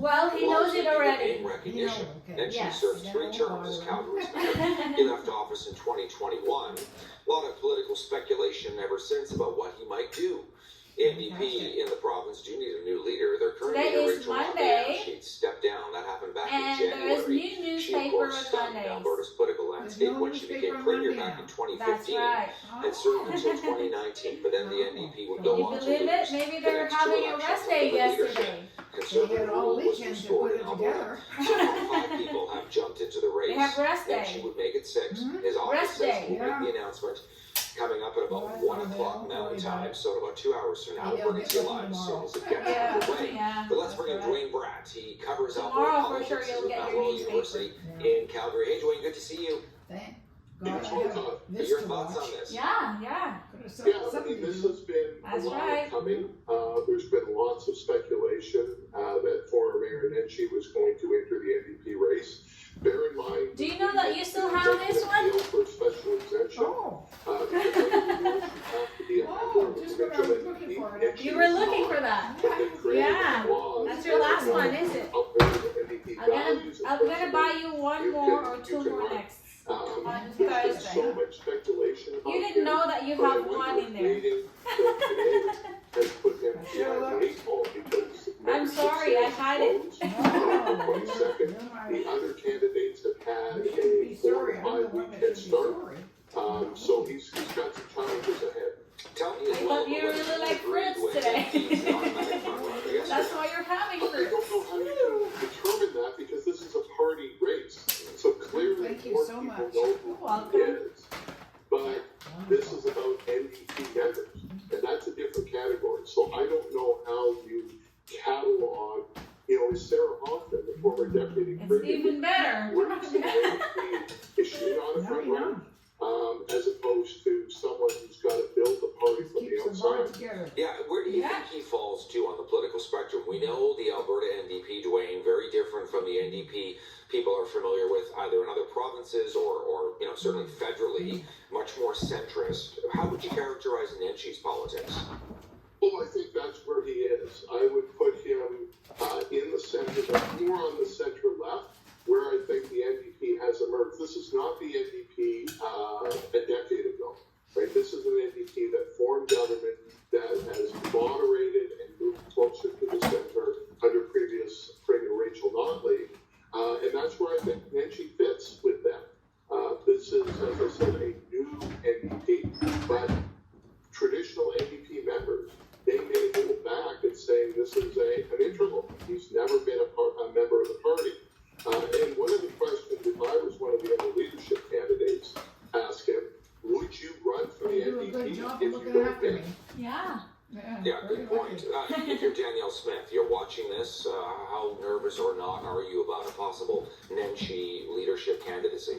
Well, he knows it already. Recognition. Okay. And she Yes. served 3 terms as Calgary's mayor. He left office in 2021. A lot of political speculation ever since about what he might do. The NDP in the province do need a new leader. Their current Today leader, is Rachel Monday. she'd stepped down. That happened back And in January. there is new She, of newspaper course, on studied Mondays. Alberta's political landscape no when she became newspaper on premier Monday back now. in 2015. That's right. And served until 2019. But then the NDP would go Can you on to believe it? lose Maybe the they were next 2 having a elections rest under day the leadership. yesterday. They Conservative had all rule was weekend to restored put in it Alberta. together. 5 people have jumped into the race. They have rest Then day. she would make it 6. Mhm. His office Rest says day. he will Yeah. make the announcement coming up at about Right, 1 well, o'clock don't Mountain worry about Time. it. So in about 2 hours from now, Maybe we're I'll going to get see lucky live as soon tomorrow. as it gets Yeah, underway. yeah. But let's bring in That's right. Dwayne Bratt. He covers Tomorrow, Alberta for sure, politics you'll at get your Naku newspaper. University Yeah. in Calgary. Hey, Dwayne, good to see you. Thank God I have this Your to thoughts watch. on this? Yeah. Could have Yeah, I something mean, to this do. has been a That's long right. coming. There's been lots of speculation that former Mayor Nenshi was going to enter the NDP race. Bear in mind, Do you know that you still have this one? appeal for special exemption. Oh, Because you have to be a member of the just what I provincial was looking NDP. for. Nenshi You were is looking not. for that. But they created Yeah. laws That's your last that one, is it? uphold the NDP values and I'm gonna principles. buy you one You more can- or you 2 can more run. next. On On There's Thursday. so much speculation about You didn't know that you but I have wonder one if in there. waiting till today has put them Sure behind the 8 ball because I'm sorry, I hide it. closed on the no, 22nd. you're my- The other candidates have had you shouldn't be a 4 sorry. to I'm the 5 one week that head should be start. sorry. So he's got some challenges ahead. Tell me as I well. thought you about really what like agreed fruits with today. He's an automatic front runner. Yes, That's sir. why you're having But I fruit. don't know how you can determine that because this is a party race. So clearly Thank you more so people much. know You're who welcome. he is. But this is about NDP members, and that's a different category. So I don't know how you catalog, is Sarah Hoffman, the former deputy It's premier, even better. where is the NDP? Is she not a No, front you runner? don't. As opposed to someone who's got to build the party Just from keeps the them all outside. together. Yeah, where do you Yeah. think he falls to on the political spectrum? We know the Alberta NDP, Dwayne, very different from the NDP people are familiar with either in other provinces or certainly federally, much more centrist. How would you characterize Nenshi's politics? Well, I think that's where he is. I would put him in the center, but more on the center left, where I think the NDP has emerged. This is not the NDP a decade ago, right? This is an NDP that formed government, that has moderated and moved closer to the center under previous Premier Rachel Notley, and that's where I think Nenshi fits with them. This is, as I said, a new NDP, but traditional NDP members, they may hold back and saying this is an interval. He's never been a member of the party. And one of the questions, if I was one of the other leadership candidates, ask him, would you run for the You do a good NDP job if of you looking don't after win? me. Yeah. Yeah, very good point. lucky. If you're Danielle Smith, you're watching this, how nervous or not are you about a possible Nenshi leadership candidacy?